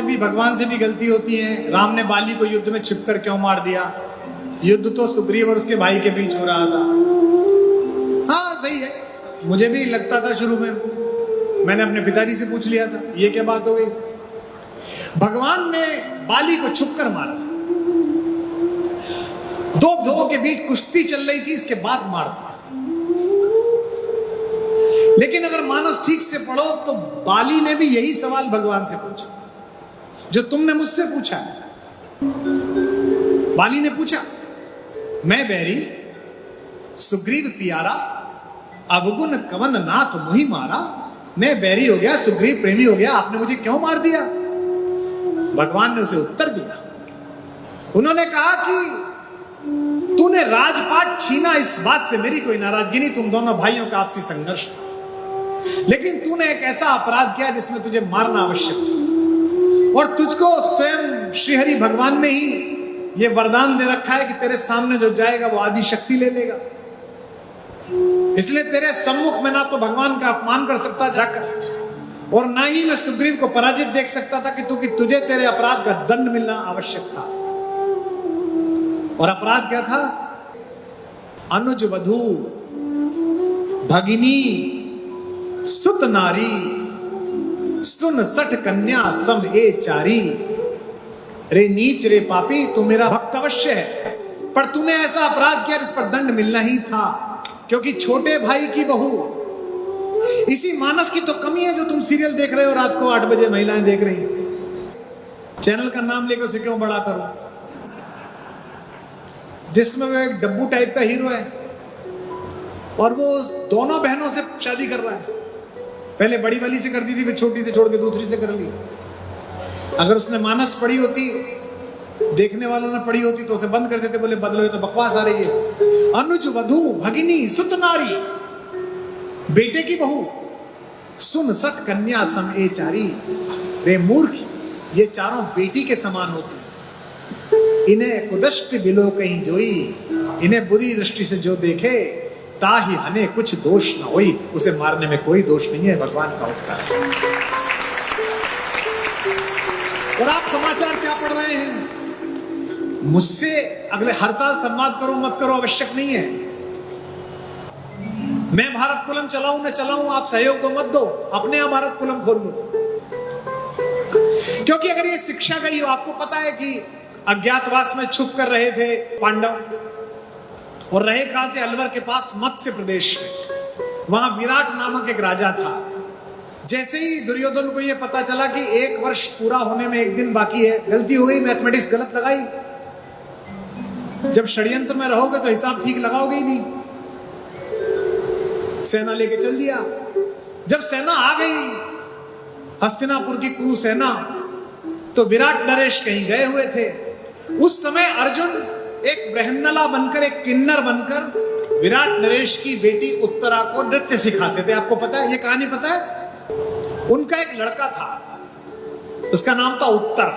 से भी, भगवान से भी गलती होती है। राम ने बाली को युद्ध में छिपकर क्यों मार दिया? युद्ध तो सुग्रीव और उसके भाई के बीच हो रहा था। हाँ सही है, मुझे भी लगता था शुरू में, मैंने अपने पिताजी से पूछ लिया था ये क्या बात हो गई। भगवान ने बाली को छुपकर मारा, दो लोगों के बीच कुश्ती चल रही थी, इसके बाद मार दिया। लेकिन अगर मानस ठीक से पढ़ो तो बाली ने भी यही सवाल भगवान से पूछा जो तुमने मुझसे पूछा है। बाली ने पूछा, मैं बैरी सुग्रीव प्यारा, अवगुण कवन नाथ मुहि मारा। मैं बैरी हो गया, सुग्रीव प्रेमी हो गया, आपने मुझे क्यों मार दिया? भगवान ने उसे उत्तर दिया। उन्होंने कहा कि तूने राजपाट छीना, इस बात से मेरी कोई नाराजगी नहीं, तुम दोनों भाइयों का आपसी संघर्ष था। लेकिन तूने एक ऐसा अपराध किया जिसमें तुझे मारना आवश्यक था, और तुझको स्वयं श्रीहरि भगवान ने ही ये वरदान दे रखा है कि तेरे सामने जो जाएगा वो आदि शक्ति ले लेगा। इसलिए तेरे सम्मुख में ना तो भगवान का अपमान कर सकता जाकर, और ना ही मैं सुग्रीव को पराजित देख सकता था कि तुझे तेरे अपराध का दंड मिलना आवश्यक था। और अपराध क्या था? अनुज वधू भगिनी सुत नारी, सुन सठ कन्या सम ए चारी। रे नीच रे पापी, तू मेरा भक्त अवश्य है, पर तूने ऐसा अपराध किया जिस पर दंड मिलना ही था, क्योंकि छोटे भाई की बहू। इसी मानस की तो कमी है जो तुम सीरियल देख रहे हो रात को 8 बजे, महिलाएं देख रही हैं। चैनल का नाम लेकर उसे क्यों बड़ा करूं, जिसमें वो एक डब्बू टाइप का हीरो है और वो दोनों बहनों से शादी कर रहा है। पहले बड़ी वाली से कर दी थी, फिर छोटी से छोड़ के दूसरी से कर ली। अगर उसने मानस पढ़ी होती, देखने वालों ने पढ़ी होती तो उसे बंद कर देते, बोले बदलो ये तो बकवास आ रही है। अनुज वधू भगिनी सुत नारी, बेटे की बहू, सुन सठ कन्या सम ए चारी। रे मूर्ख, ये चारों बेटी के समान होती है। इन्हें कुदृष्टि बिलो कहीं जोई, इन्हें बुरी दृष्टि से जो देखे ताहि हने कुछ दोष न होई। उसे मारने में कोई दोष नहीं है, भगवान का उपकार है। और आप समाचार क्या पढ़ रहे हैं? मुझसे अगले हर साल संवाद करो मत करो आवश्यक नहीं है। मैं भारत कुलम चलाऊं न चलाऊं, आप सहयोग दो मत दो, अपने यहां भारत कुलम खोल लो। क्योंकि अगर ये शिक्षा गई हो, आपको पता है कि अज्ञातवास में छुप कर रहे थे पांडव, और रहे कहां थे? अलवर के पास मत्स्य प्रदेश में। वहां विराट नामक एक राजा था। जैसे ही दुर्योधन को यह पता चला कि 1 वर्ष पूरा होने में 1 दिन बाकी है, गलती हो गई, मैथमेटिक्स गलत लगाई। जब षड्यंत्र में रहोगे तो हिसाब ठीक लगाओगे ही नहीं। सेना लेके चल दिया। जब सेना आ गई हस्तिनापुर की कुरु सेना, तो विराट नरेश कहीं गए हुए थे। उस समय अर्जुन एक ब्रह्मनला बनकर, एक किन्नर बनकर विराट नरेश की बेटी उत्तरा को नृत्य सिखाते थे। आपको पता है, ये कहानी पता है? उनका एक लड़का था, उसका नाम था उत्तर।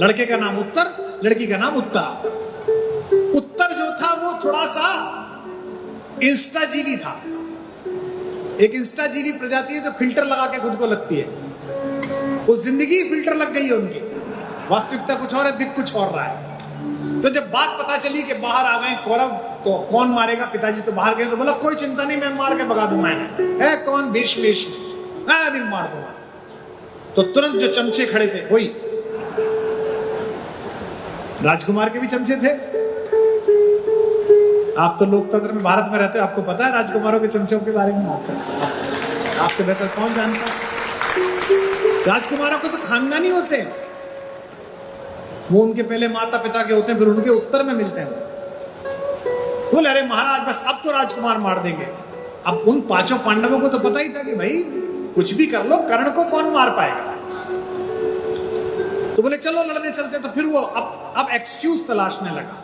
लड़के का नाम उत्तर, लड़की का नाम उत्तरा। उत्तर जो था वो थोड़ा सा इंस्टाजीवी था। एक इंस्टाजीवी प्रजाति है जो फिल्टर लगा के खुद को लगती है। वो जिंदगी फिल्टर लग गई है उनकी, वास्तविकता कुछ और है, दिख कुछ और रहा है। तो जब बात पता चली कि बाहर आ गए कौरव, तो कौन मारेगा? पिताजी तो बाहर गए, तो बोला कोई चिंता नहीं, मैं मार के भगा दूंगा इन्हें। है कौन? भीष्म, मैं अभी मार दूंगा। तो तुरंत जो चमचे खड़े थे, वही राजकुमार के भी चमचे थे। आप तो लोकतंत्र में, भारत में रहते हो, आपको पता है राजकुमारों के चमचों के बारे में। आपसे बेहतर कौन जानता है? राजकुमारों को तो खानदानी होते हैं, वो उनके पहले माता पिता के होते हैं, फिर उनके उत्तर में मिलते हैं। बोले अरे महाराज बस अब तो राजकुमार मार देंगे। अब उन 5 पांडवों को तो पता ही था कि भाई कुछ भी कर लो, कर्ण को कौन मार पाएगा। तो बोले चलो लड़ने चलते। तो फिर वो अब एक्सक्यूज तलाशने लगा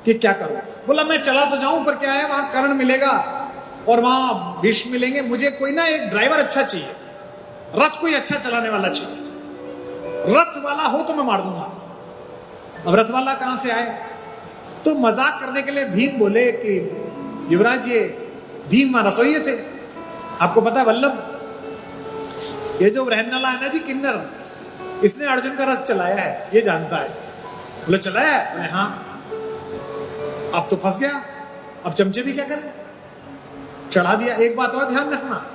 कि क्या करूं। बोला मैं चला तो जाऊं, पर क्या है, वहां कर्ण मिलेगा और वहां भीष्म मिलेंगे। मुझे कोई ना एक ड्राइवर अच्छा चाहिए, रथ कोई अच्छा चलाने वाला चाहिए। रथ वाला हो तो मैं मार दूंगा। अब रथ वाला कहां से आए? तो मजाक करने के लिए भीम बोले कि युवराज, ये भीम वहां रसोइये थे, आपको पता है वल्लभ, ये जो रहनला है ना जी, किन्नर, इसने अर्जुन का रथ चलाया है, ये जानता है। बोले चलाया है? बोले हाँ। अब तो फंस गया, अब चमचे भी क्या करें, चढ़ा दिया। एक बात और ध्यान रखना,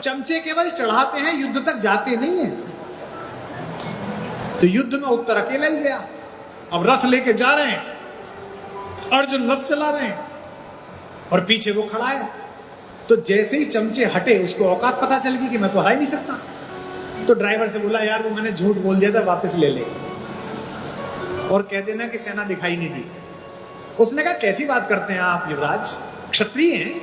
चमचे केवल चढ़ाते हैं, युद्ध तक जाते नहीं है। तो युद्ध में उत्तर अकेला ही गया। अब रथ लेके जा रहे हैं, अर्जुन रथ चला रहे हैं और पीछे वो खड़ा है। तो जैसे ही चमचे हटे, उसको औकात पता चल गई कि मैं तो हरा ही नहीं सकता। तो ड्राइवर से बोला, यार वो मैंने झूठ बोल दिया था, वापस ले ले और कह देना कि सेना दिखाई नहीं दी। उसने कहा, कैसी बात करते हैं आप युवराज, क्षत्रिय हैं,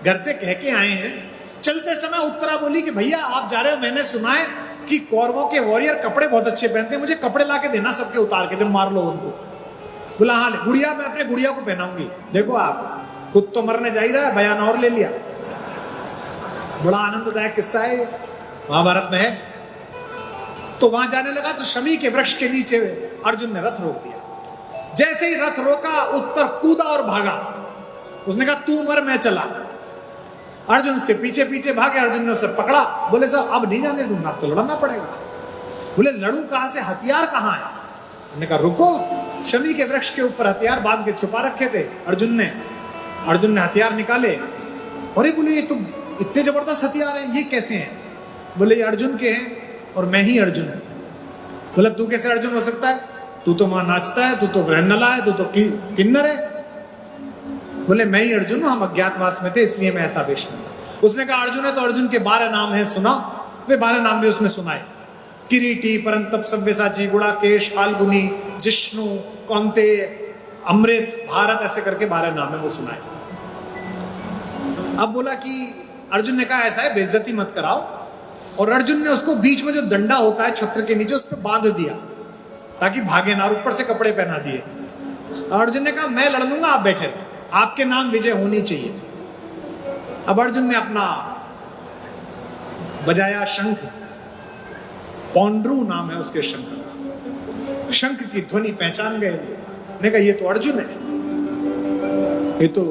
घर से कह के आए हैं। चलते समय उत्तरा बोली कि भैया आप जा रहे हो, मैंने सुना है कि कौरवों के वॉरियर कपड़े बहुत अच्छे पहनते हैं, मुझे कपड़े ला के देना सबके उतार के, जब मार लो उनको। बोला हाँ, गुड़िया मैं अपने गुड़िया को पहनाऊंगी। देखो आप, खुद तो मरने जा ही रहा है, बयान और ले लिया। बड़ा आनंददायक किस्सा है, महाभारत में है। तो वहां जाने लगा तो शमी के वृक्ष के नीचे अर्जुन ने रथ रोक दिया। जैसे ही रथ रोका, उत्तर कूदा और भागा। उसने कहा तू मर मैं चला। अर्जुन उसके पीछे पीछे भागे, अर्जुन ने उसे पकड़ा। बोले साहब अब नहीं जाने दूंगा, अब तो लड़ना पड़ेगा। बोले लड़ू कहां से, हथियार कहां है? उन्होंने कहा रुको, शमी के वृक्ष के ऊपर हथियार बांध के छुपा रखे थे अर्जुन ने हथियार निकाले। अरे बोले ये तो इतने जबरदस्त हथियार हैं, ये कैसे हैं? बोले ये अर्जुन के हैं और मैं ही अर्जुन हूं। बोला तू कैसे अर्जुन हो सकता है, तू तो वहां नाचता है, तू तो वृन्नला है, तू तो किन्नर है। बोले मैं ही अर्जुन हूं, हम अज्ञातवास में थे इसलिए मैं ऐसा वेश में था। उसने कहा अर्जुन है तो अर्जुन के 12 नाम है, सुना। वे 12 नाम भी उसने सुनाए, किरीटी, परंतप, सव्यसाची, गुड़ाकेश, फाल्गुनी, जिष्णु, कौंते, अमृत, भारत, ऐसे करके 12 नाम है वो सुनाए। अब बोला कि अर्जुन ने कहा ऐसा है, बेइज्जती मत कराओ। और अर्जुन ने उसको बीच में जो डंडा होता है छत्र के नीचे, उस पर बांध दिया ताकि भागे ना, ऊपर से कपड़े पहना दिए। अर्जुन ने कहा मैं लड़ लूंगा, आप बैठे रहो, आपके नाम विजय होनी चाहिए। अब अर्जुन ने अपना बजाया शंख, पौंड्रू नाम है उसके शंख का। शंख की ध्वनि पहचान गए। मैंने कहा ये तो अर्जुन है, ये तो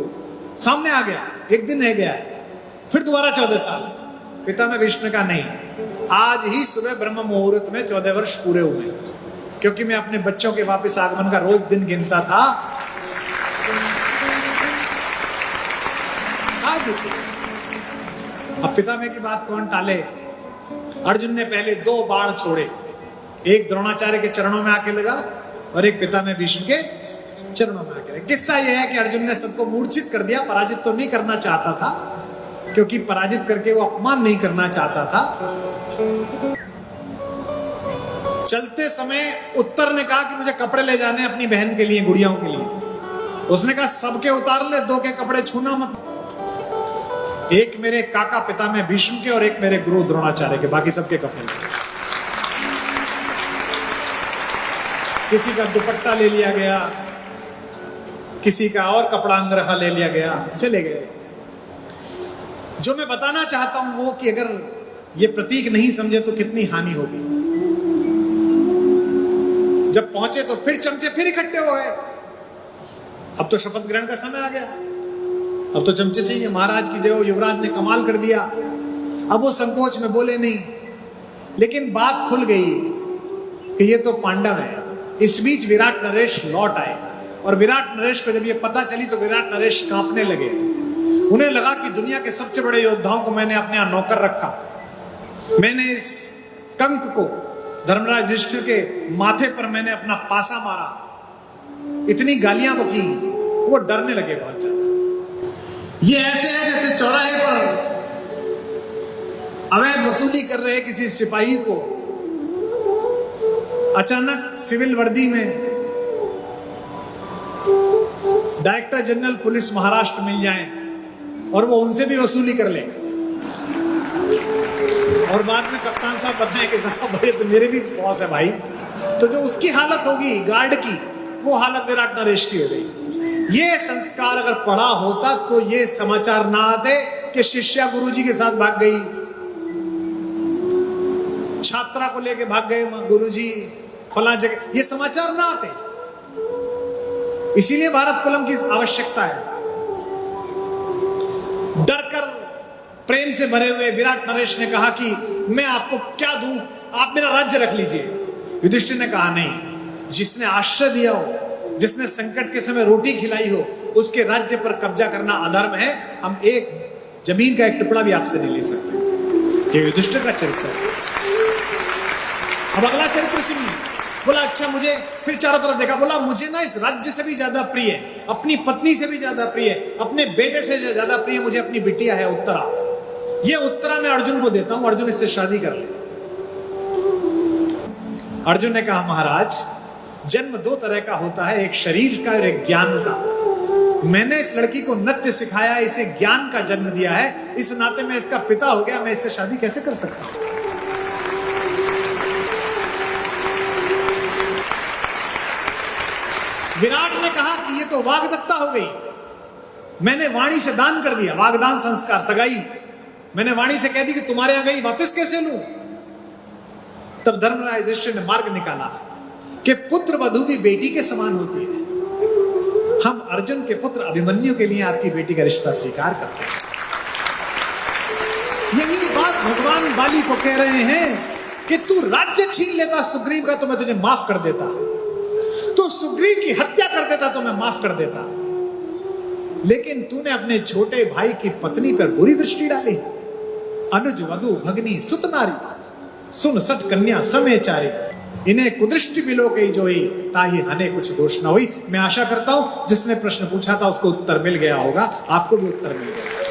सामने आ गया, एक दिन रह गया है, फिर दोबारा 14 साल। पिता में भीष्म का नहीं, आज ही सुबह ब्रह्म मुहूर्त में 14 वर्ष पूरे हुए, क्योंकि मैं अपने बच्चों के वापस आगमन का रोज दिन गिनता था। अब पिता में की बात कौन टाले। अर्जुन ने पहले 2 बाण छोड़े, एक द्रोणाचार्य के चरणों में आके लगा और एक पिता में भीष्म के चरणों में आके लगा। किस्सा यह है कि अर्जुन ने सबको मूर्छित कर दिया, पराजित तो नहीं करना चाहता था, क्योंकि पराजित करके वो अपमान नहीं करना चाहता था। चलते समय उत्तर ने कहा कि मुझे कपड़े ले जाने अपनी बहन के लिए, गुड़ियाओं के लिए। उसने कहा सबके उतार ले, 2 के कपड़े छूना मत। एक मेरे काका पिता में भीष्म के और एक मेरे गुरु द्रोणाचार्य के, बाकी सबके कपड़े ले जाए। किसी का दुपट्टा ले लिया गया, किसी का और कपड़ा अंगरखा ले लिया गया, चले गए। जो मैं बताना चाहता हूं वो कि अगर ये प्रतीक नहीं समझे तो कितनी हानि होगी। जब पहुंचे तो फिर चमचे फिर इकट्ठे हो गए। अब तो शपथ ग्रहण का समय आ गया, अब तो चमचे चाहिए। महाराज की जय हो, युवराज ने कमाल कर दिया। अब वो संकोच में बोले नहीं, लेकिन बात खुल गई कि ये तो पांडव है। इस बीच विराट नरेश लौट आए और विराट नरेश को जब ये पता चली तो विराट नरेश कांपने लगे। उन्हें लगा कि दुनिया के सबसे बड़े योद्धाओं को मैंने अपने यहां नौकर रखा, मैंने इस कंक को धर्मराज युधिष्ठिर के माथे पर मैंने अपना पासा मारा, इतनी गालियां बकी, वो डरने लगे बहुत ज्यादा। ये ऐसे है जैसे चौराहे पर अवैध वसूली कर रहे किसी सिपाही को अचानक सिविल वर्दी में डायरेक्टर जनरल पुलिस महाराष्ट्र मिल जाए और वो उनसे भी वसूली कर ले, और बाद में कप्तान साहब बताएं कि साहब भाई तो मेरे भी बॉस है भाई, तो जो उसकी हालत होगी गार्ड की, वो हालत विराट नरेश की हो गई। ये संस्कार अगर पढ़ा होता तो ये समाचार ना आते कि शिष्या गुरुजी के साथ भाग गई, छात्रा को लेके भाग गए गुरुजी फला जगह, ये समाचार ना आते। इसीलिए भारत कुलम की आवश्यकता है। डरकर प्रेम से भरे हुए विराट नरेश ने कहा कि मैं आपको क्या दूं, आप मेरा राज्य रख लीजिए। युधिष्ठिर ने कहा नहीं, जिसने आश्रय दिया हो, जिसने संकट के समय रोटी खिलाई हो, उसके राज्य पर कब्जा करना अधर्म है। हम एक जमीन का एक टुकड़ा भी आपसे नहीं ले सकते। ये युधिष्ठिर का चरित्र है। अब अगला चरित्र सुनिए। बोला अच्छा, मुझे फिर चारों तरफ देखा, बोला मुझे ना इस राज्य से भी ज्यादा प्रिय, अपनी पत्नी से भी ज्यादा प्रिय, अपने बेटे से ज्यादा प्रिय मुझे अपनी बिटिया है उत्तरा। ये उत्तरा मैं अर्जुन को देता हूं, अर्जुन इससे शादी कर ले। अर्जुन ने कहा महाराज, जन्म दो तरह का होता है, एक शरीर का और एक ज्ञान का। मैंने इस लड़की को नृत्य सिखाया, इसे ज्ञान का जन्म दिया है, इस नाते मैं इसका पिता हो गया, मैं इससे शादी कैसे कर सकता हूं? विराट ने कहा कि ये तो वाग्दत्ता हो गई, मैंने वाणी से दान कर दिया, वागदान संस्कार, सगाई मैंने वाणी से कह दी कि तुम्हारे यहां गई, वापस कैसे लूं? तब धर्मराज युधिष्ठिर ने मार्ग निकाला कि पुत्र वधू भी बेटी के समान होती है। हम अर्जुन के पुत्र अभिमन्यु के लिए आपकी बेटी का रिश्ता स्वीकार करते हैं। यही बात भगवान बाली को कह रहे हैं कि तू राज्य छीन लेता सुग्रीव का तो मैं तुझे माफ कर देता, तो सुग्रीव की हत्या कर देता तो मैं माफ कर देता, लेकिन तूने अपने छोटे भाई की पत्नी पर बुरी दृष्टि डाली। अनुज वधु भगनी सुत नारी, सुन सठ कन्या समय चारी, इन्हें कुदृष्टि मिलो कई जोई, ताही हने कुछ दोष न हुई। मैं आशा करता हूं जिसने प्रश्न पूछा था उसको उत्तर मिल गया होगा, आपको भी उत्तर मिल गया।